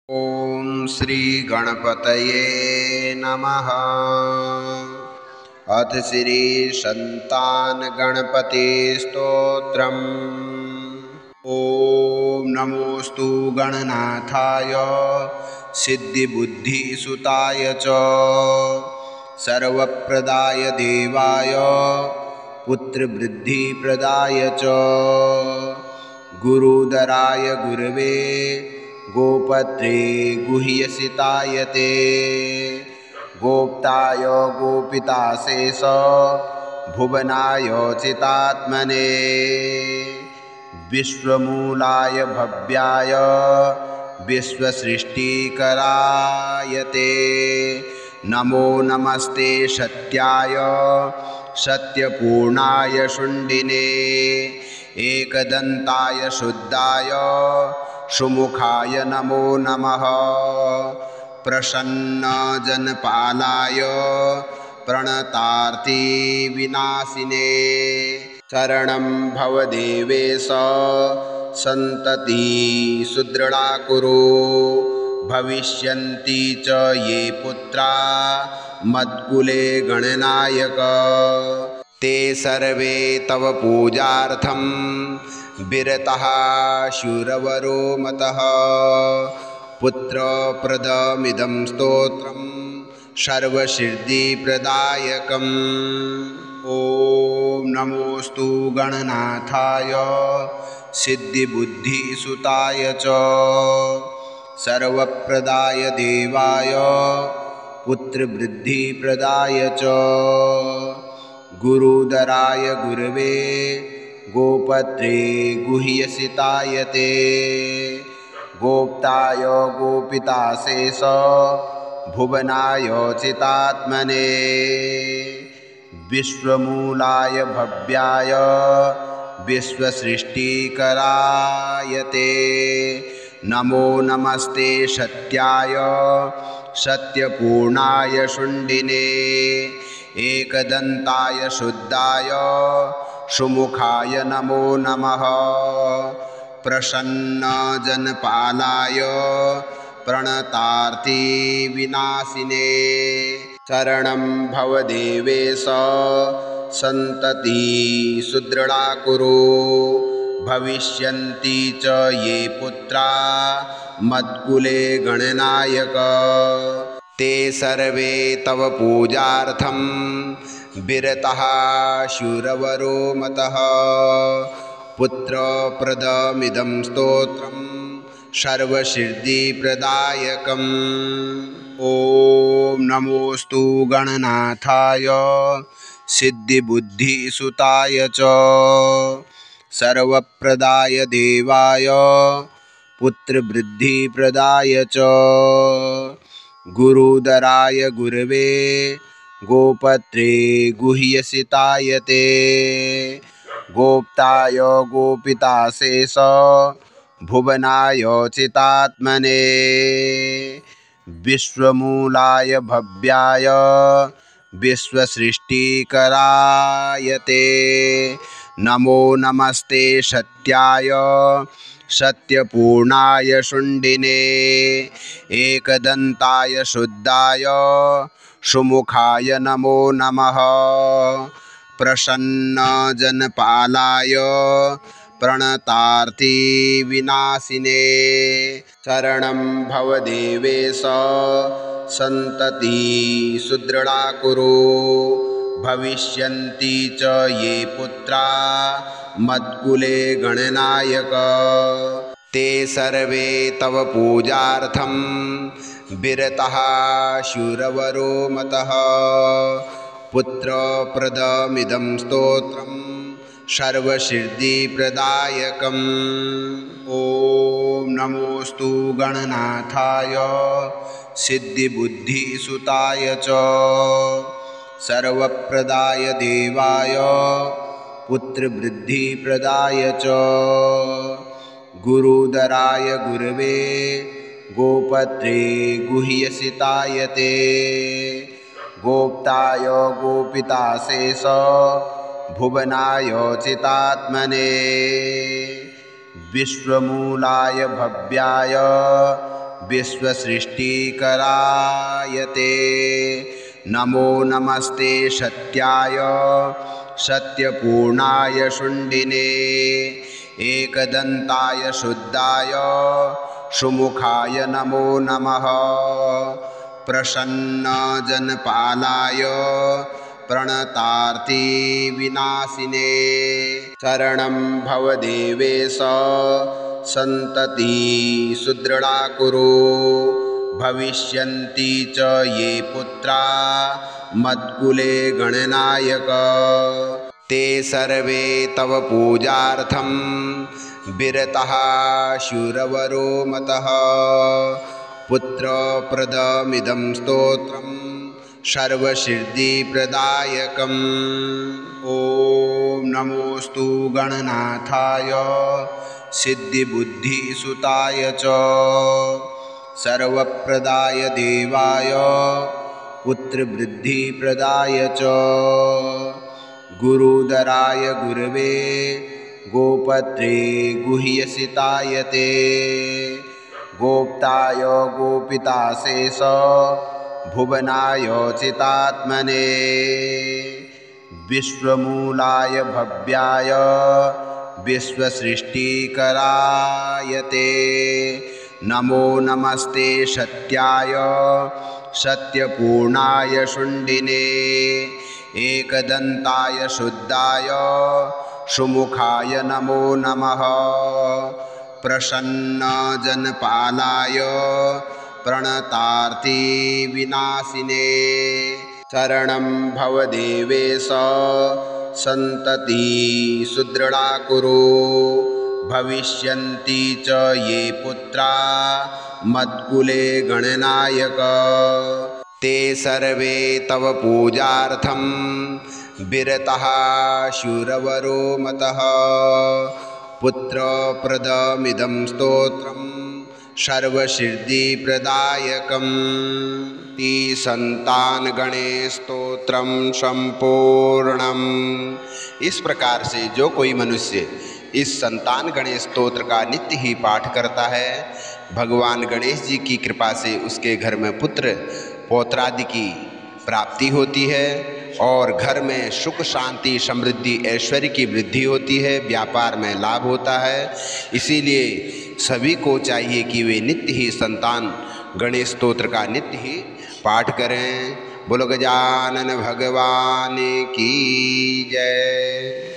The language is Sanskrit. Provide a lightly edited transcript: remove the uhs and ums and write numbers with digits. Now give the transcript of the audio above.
ॐ श्री गणपतये नमः। अथ श्री संतान गणपति स्तोत्रम्। ॐ नमोस्तु गणनाथाय सिद्धिबुद्धिसुताय च सर्वप्रदाय देवाय पुत्रवृद्धिप्रदाय च गुरुदराय गुरवे गोपत्रे गुह्यसिताय ते गोप्ताय गोपिताशेष भुवनाय चितात्मने विश्वमूलाय भव्याय विश्वसृष्टिकराय ते नमो नमस्ते सत्याय सत्यपूर्णाय शुण्डिने एकदन्ताय शुद्धाय सुमुखाय नमो नमः। प्रसन्नजनपालाय प्रणतार्ति विनाशिने शरणं भव देवेश सन्तति सुदृढा कुरु भविष्यन्ति च ये पुत्रा मत्कुले गणनायक ते सर्वे तव पूजार्थं विरतः शूरवरो मतः पुत्रप्रदमिदं स्तोत्रं सर्वसिद्धिप्रदायकम्। ॐ नमोस्तु गणनाथाय सिद्धिबुद्धिसुताय च सर्वप्रदाय देवाय पुत्रवृद्धिप्रदाय च गुरुदराय गुरवे गोपत्रे गुह्यसिताय ते गोप्ताय गोपिताशेष भुवनाय चितात्मने विश्वमूलाय भव्याय विश्वसृष्टिकराय ते नमो नमस्ते सत्याय सत्यपूर्णाय शुण्डिने एकदन्ताय शुद्धाय सुमुखाय नमो नमः। प्रसन्नजनपालाय प्रणतार्ति विनाशिने शरणं भव देवेश सन्तति सुदृढा कुरु भविष्यन्ति च ये पुत्रा मत्कुले गणनायक ते सर्वे तव पूजार्थं विरतः शूरवरो मतः पुत्रप्रदमिदं स्तोत्रं सर्वसिद्धिप्रदायकम्। ॐ नमोस्तु गणनाथाय सिद्धिबुद्धिसुताय च सर्वप्रदाय देवाय पुत्रवृद्धिप्रदाय च गुरुदराय गुरवे गोपत्रे गुह्यसिताय ते गोप्ताय गोपिताशेष भुवनाय चितात्मने विश्वमूलाय भव्याय विश्वसृष्टिकराय ते नमो नमस्ते सत्याय सत्यपूर्णाय शुण्डिने एकदन्ताय शुद्धाय सुमुखाय नमो नमः। प्रसन्नजनपालाय प्रणतार्ति विनाशिने शरणं भव देवेश सन्तति सुदृढा कुरु भविष्यन्ति च ये पुत्रा मत्कुले गणनायक ते सर्वे तव पूजार्थं विरतः शूरवरो मतः पुत्रप्रदमिदं स्तोत्रं सर्वसिद्धिप्रदायकम्। ॐ नमोस्तु गणनाथाय सिद्धिबुद्धिसुताय च सर्वप्रदाय देवाय पुत्रवृद्धिप्रदाय च गुरुदराय गुरवे गोपत्रे गुह्यसिताय ते गोप्ताय गोपिताशेष भुवनाय चितात्मने विश्वमूलाय भव्याय विश्वसृष्टिकरायते। नमो नमस्ते सत्याय सत्यपूर्णाय शुण्डिने एकदन्ताय शुद्धाय सुमुखाय नमो नमः। प्रसन्नजनपालाय प्रणतार्ति विनाशिने शरणं भवदेवेश सन्तति सुदृढा कुरु। भविष्यन्ति च ये पुत्रा मत्कुले गणनायक ते सर्वे तव पूजार्थं विरतः शूरवरो मतः। पुत्रप्रदमिदं स्तोत्रं सर्वसिद्धिप्रदायकम्। ॐ नमोऽस्तु गणनाथाय सिद्धिबुद्धिसुताय च सर्वप्रदाय देवाय पुत्रवृद्धिप्रदाय च गुरुदराय गुरवे गोपत्रे गुह्यसिताय ते गोप्ताय गोपिताशेष भुवनाय चितात्मने विश्वमूलाय भव्याय विश्वसृष्टिकराय ते नमो नमस्ते सत्याय सत्यपूर्णाय शुण्डिने एकदन्ताय शुद्धाय सुमुखाय नमो नमः। प्रसन्नजनपालाय प्रणतार्ति विनाशिने शरणं भवदेवेश सन्तति सुदृढा कुरु। भविष्यन्ति च ये पुत्रा मत्कुले गणनायक ते सर्वे तव पूजार्थं विरतः शूरवरो मतः। पुत्रप्रदमिदं स्तोत्रं सर्वसिद्धिप्रदायकम्। संतान गणेश स्तोत्रम संपूर्णम। इस प्रकार से जो कोई मनुष्य इस संतान गणेश स्तोत्र का नित्य ही पाठ करता है, भगवान गणेश जी की कृपा से उसके घर में पुत्र पौत्रादि की प्राप्ति होती है और घर में सुख शांति समृद्धि ऐश्वर्य की वृद्धि होती है, व्यापार में लाभ होता है। इसीलिए सभी को चाहिए कि वे नित्य ही संतान गणेश स्तोत्र का नित्य ही पाठ करें। बोलो गजानन भगवान की जय।